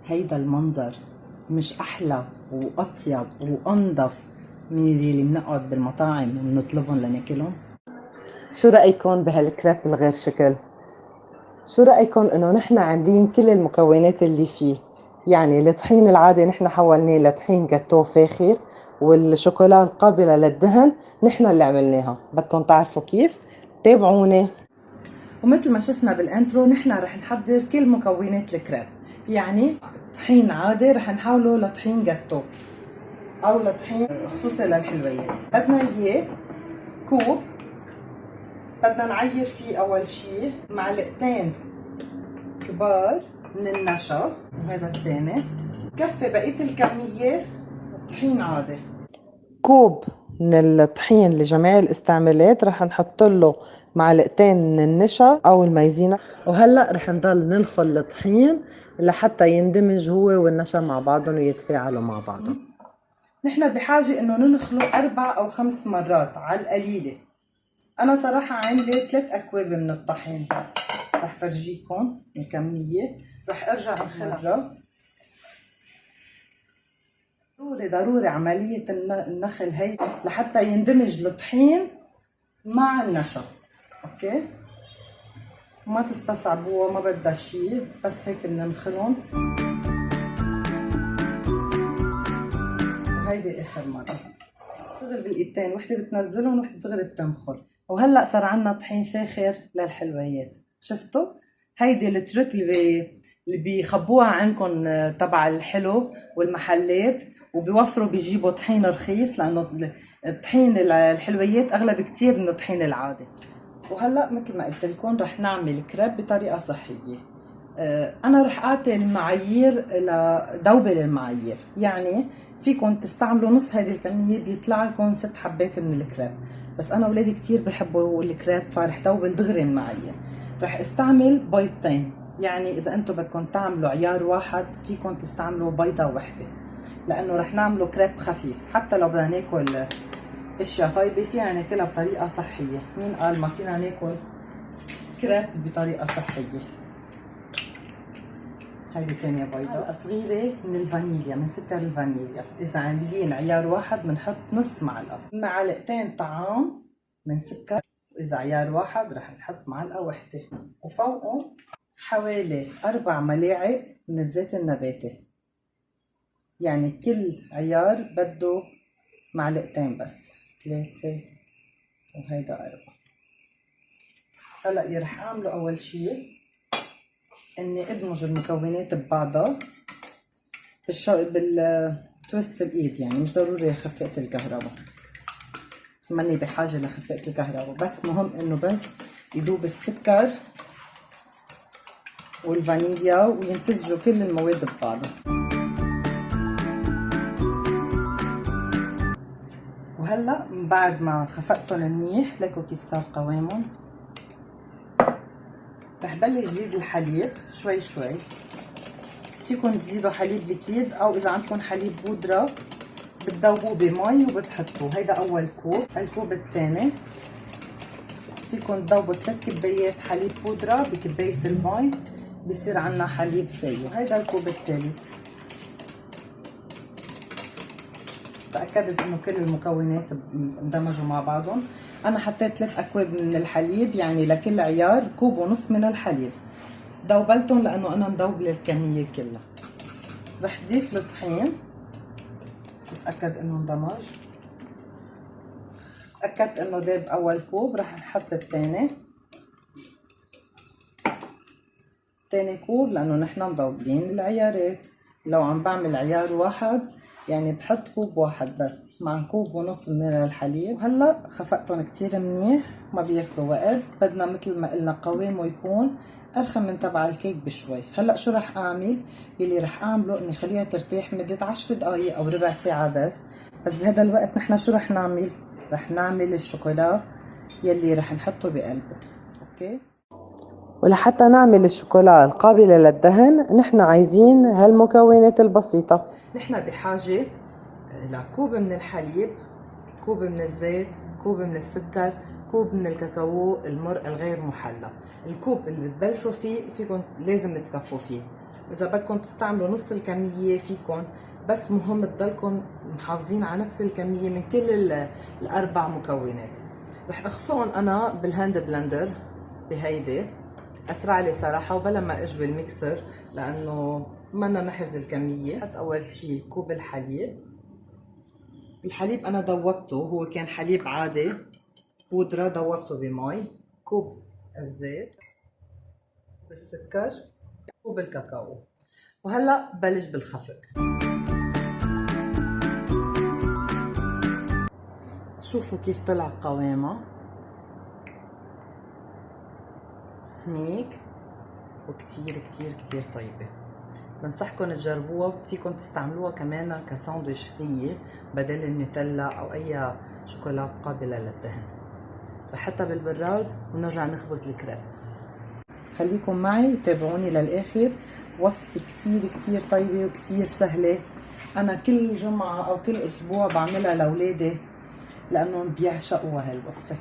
هيدا المنظر مش احلى واطيب وانظف من اللي بنقعد بالمطاعم وبنطلبهم لناكلهم؟ شو رأيكم بهالكريب الغير شكل؟ شو رأيكم انه نحن عاملين كل المكونات اللي فيه؟ يعني الطحين العادي نحن حولناه لطحين جاتو فاخر، والشوكولا القابلة للدهن نحن اللي عملناها. بدكم تعرفوا كيف؟ تابعوني. ومثل ما شفنا بالانترو نحن رح نحضر كل مكونات الكريب. يعني طحين عادي رح نحوله لطحين جاتو او لطحين خصوصي للحلويات. بدنا اياه كوب، بدنا نعير فيه اول شي معلقتين كبار من النشا، وهذا الثاني كفي بقية الكمية طحين عادي. كوب من الطحين لجميع الاستعمالات رح نحط له معلقتين من النشا او المايزينا، وهلا رح نضل ننخل الطحين لحتى يندمج هو والنشا مع بعضهم ويتفاعلوا مع بعضهم. نحن بحاجة انه ننخله 4 أو 5 مرات على القليلة. انا صراحة عاملة 3 اكواب من الطحين، رح فرجيكم الكمية، رح ارجع انخلها. ضروري عملية النخل هي لحتى يندمج الطحين مع النشا. اوكي، ما تستصعبوها، ما بدها شي، بس هيك بننخلهم. وهيدي اخر مرة دغري بالايدتين، وحده بتنزلهم وحده دغري بتنخل. وهلا صار عنا طحين فاخر للحلويات. شفتوا؟ هيدي الترك اللي بيخبوها عندكم تبع الحلو والمحلات، وبيوفروا بيجيبوا طحين رخيص، لانه الطحين الحلويات اغلى بكتير من الطحين العادي. وهلا مثل ما قلت لكم رح نعمل كريب بطريقه صحيه. انا رح اعطي المعايير لدوبل المعايير، يعني فيكم تستعملوا نص هذه الكميه بيطلع لكم 6 حبات من الكريب، بس انا اولادي كتير بحبوا الكريب فرح دوبل دغري المعايير. رح استعمل بيضتين، يعني اذا انتم بدكم تعملوا عيار واحد فيكم تستعملوا بيضه وحده، لانه رح نعمله كريب خفيف. حتى لو بدنا ناكل اشياء طيبه فينا ناكلها بطريقه صحيه، مين قال ما فينا ناكل كريب بطريقه صحيه؟ هيدي تانية بيضة صغيرة من الفانيليا، من سكر الفانيليا. إذا عاملين عيار واحد بنحط نص معلقة. معلقتين طعام من سكر، وإذا عيار واحد رح نحط معلقة وحدة، وفوقهم حوالي 4 ملاعق من الزيت النباتي. يعني كل عيار بده معلقتين بس، 3 وهيدا 4. هلا اللي رح أعمله أول شي إني أدمج المكونات ببعضها بالتويست الايد، يعني مش ضروري خفقة الكهرباء، ماني بحاجة لخفقة الكهرباء، بس مهم انه بس يدوب السكر والفانيليا ويمتزجوا كل المواد ببعضها. وهلا بعد ما خفقتهم منيح ليكوا كيف صار قوامهم، رح بلش زيد الحليب شوي شوي. فيكن تزيدوا حليب ليكيد، او اذا عندكم حليب بودرة بتذوبوه بمي وبتحطوه. هيدا اول كوب. الكوب الثاني فيكن تذوبوا 3 كبايات حليب بودرة بكباية المي، بصير عنا حليب سايل. هيدا الكوب الثالث. تأكدت انه كل المكونات اندمجوا مع بعضهم. انا حطيت 3 اكواب من الحليب، يعني لكل عيار كوب ونص من الحليب. دوبلتهم لانه انا مدوبله الكميه كلها. رح ضيف الطحين، اتاكد انه اندمج. تاكدت انه داب اول كوب، رح نحط الثاني كوب، لانه نحن مدوبلين العيارات. لو عم بعمل عيار واحد يعني بحط كوب واحد بس مع كوب ونص من الحليب. هلا خفقتهم كتير منيح، ما بياخدوا وقت. بدنا مثل ما قلنا قوامه يكون ارخم من تبع الكيك بشوي. هلا شو رح اعمل؟ يلي رح اعمله اني خليها ترتاح مدة 10 دقايق او ربع ساعة بس بهذا الوقت نحن شو رح نعمل؟ رح نعمل الشوكولا يلي رح نحطه بقلبه. اوكي، ولحتى نعمل الشوكولا القابلة للدهن نحن عايزين هالمكونات البسيطة. نحن بحاجة لكوب من الحليب، كوب من الزيت، كوب من السكر، كوب من الكاكاو المر الغير محلى. الكوب اللي بتبلشوا فيه فيكم لازم تكفوا فيه. واذا بدكم تستعملوا نص الكميه فيكم، بس مهم تضلكم محافظين على نفس الكميه من كل الاربع مكونات. رح اخفقهم انا بالهاند بلندر بهيدي، اسرع لي صراحه وبلا ما اجبل الميكسر لانه منا محرز الكميه. حط اول شيء كوب الحليب. الحليب انا ذوبته، هو كان حليب عادي بودره ذوبته بمي. كوب الزيت بالسكر، كوب الكاكاو. وهلا بلش بالخفق. شوفوا كيف طلع قوامها سميك وكتير كتير كتير طيبة. بنصحكم تجربوها، فيكم تستعملوها كمان كساندويش هي بدل النوتيلا او اي شوكولا قابلة للدهن. رح حطها بالبراد ونرجع نخبز الكريب. خليكم معي وتابعوني للاخر. وصفة كتير كتير طيبة وكتير سهلة. انا كل جمعة او كل اسبوع بعملها لاولادي لانهم بيعشقوها هالوصفة.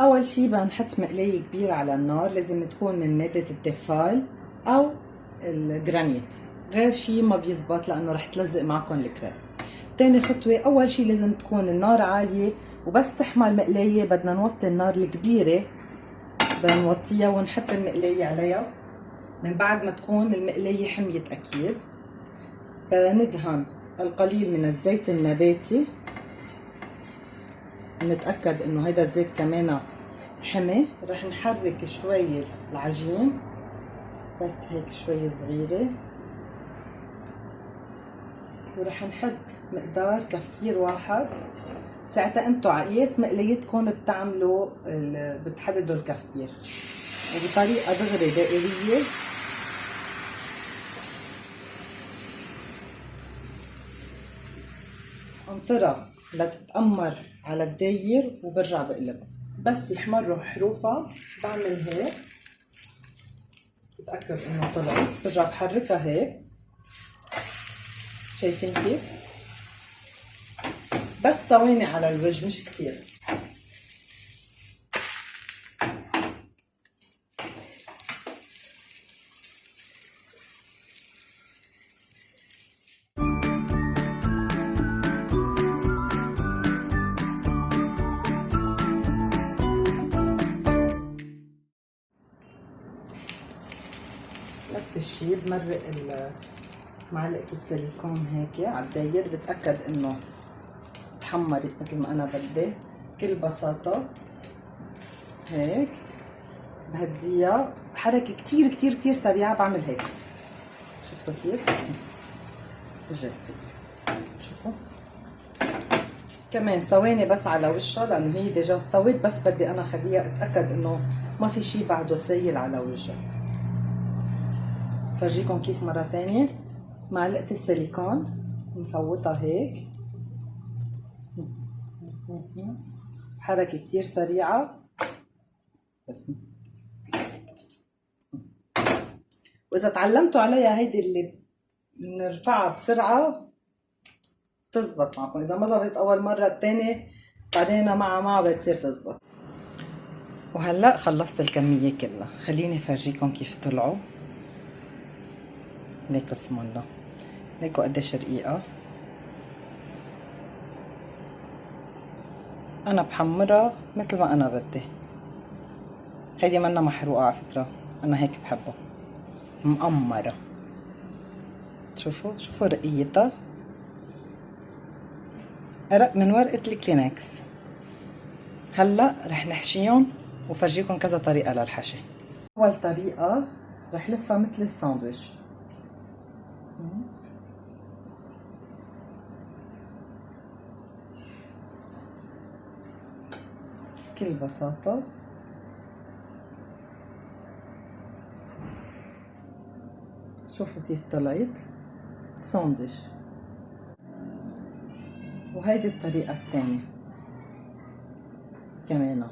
اول شي بنحط مقلاية كبيرة على النار، لازم تكون من مادة التيفال او الجرانيت، غير شي ما بيزبط لانه رح تلزق معكم الكريب. تاني خطوة، اول شي لازم تكون النار عالية، وبس تحمى المقلاية بدنا نوطي النار الكبيرة، بدنا نوطيها ونحط المقلاية عليها. من بعد ما تكون المقلاية حميت اكيد، بدنا ندهن القليل من الزيت النباتي، نتأكد انه هيدا الزيت كمان حمي. رح نحرك شوي العجين، بس هيك شوي صغيرة، ورح نحط مقدار كفكير واحد. ساعتها انتو عقياس مقلايتكم بتعملوا بتحددوا الكفكير، وبطريقة دغري دائرية انطرها لتتأمر على الداير وبرجع بقلبها. بس يحمروا حروفها بعمل هيك، بتأكد انه طلعت، برجع بحركها هيك. شايفين كيف؟ بس ثواني على الوجه مش كتير. نفس الشيء بمرق معلقة السيليكون هيك على الداير، بتأكد انه تحمرت مثل ما انا بدي. بكل بساطة هيك بهديها بحركة كتير كتير كتير سريعة، بعمل هيك. شفتوا كيف؟ رجعت ست. شوفوا كمان ثواني بس على وشها لانه هي ديجا استوت، بس بدي انا خليها اتأكد انه ما في شي بعده سايل على وجهها. فرجيكم كيف مرة تانية. معلقة السيليكون نفوتها هيك حركة كتير سريعة بس. وإذا تعلمتوا عليها هيدي اللي بنرفعها بسرعة تزبط معكم، إذا ما زبطت أول مرة التانية بعدين معها بتصير تزبط. وهلأ خلصت الكمية كلها، خليني فرجيكم كيف طلعوا. ليكوا اسم الله، ليكوا قديش رقيقة. أنا بحمرها مثل ما أنا بدي. هيدي منا محروقة على فكرة، أنا هيك بحبها مقمرة. شوفوا رقيتها، أرق من ورقة الكلينكس. هلا رح نحشيهم وفرجيكم كذا طريقة للحشي. أول طريقة رح لفها مثل الساندويش، بكل بساطة. شوفوا كيف طلعت ساندويش. وهيدي الطريقة الثانية كمان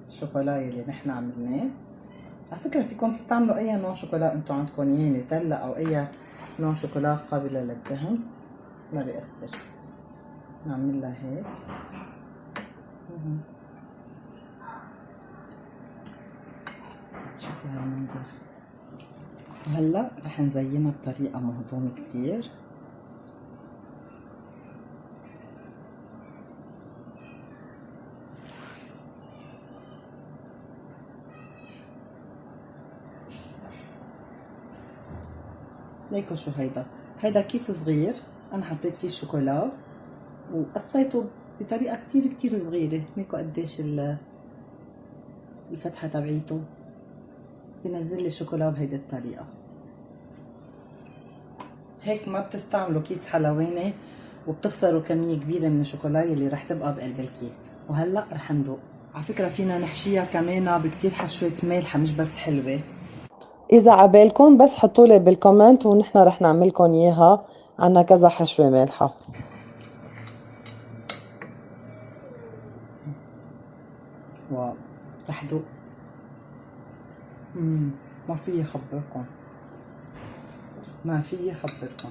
الشوكولاية اللي نحن عملناه. على فكرة فيكم تستعملوا أي نوع شوكولا انتو عندكم اياه، نوتيلا أو أي نوع شوكولا قابلة للدهن، ما بيأثر. نعملها هيك. شوفوا هالمنظر. وهلا رح نزينها بطريقة مهضومة كتير. ليكو شو هيدا كيس صغير انا حطيت فيه الشوكولا وقصيته بطريقة كتير كتير صغيرة. ليكو قديش الفتحة تبعيته، بنزل لي الشوكولا بهيدي الطريقة. هيك ما بتستعملوا كيس حلواني وبتخسروا كمية كبيرة من الشوكولا اللي رح تبقى بقلب الكيس. وهلا رح ندوق. على فكرة فينا نحشيها كمان بكتير حشوة مالحة مش بس حلوة. اذا عبالكم بس حطولي بالكومنت ونحن رح نعملكم اياها. عنا كذا حشوة مالحة. واو رح دوق. ما فيي خبركم، ما فيي خبركم.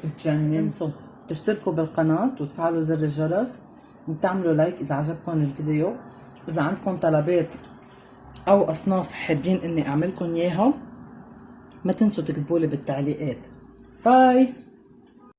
بتجنن. تنسوا تشتركوا بالقناة وتفعلوا زر الجرس وتعملوا لايك إذا عجبكم الفيديو. إذا عندكم طلبات أو أصناف حابين إني أعملكم إياها ما تنسوا تكتبولي بالتعليقات. باي.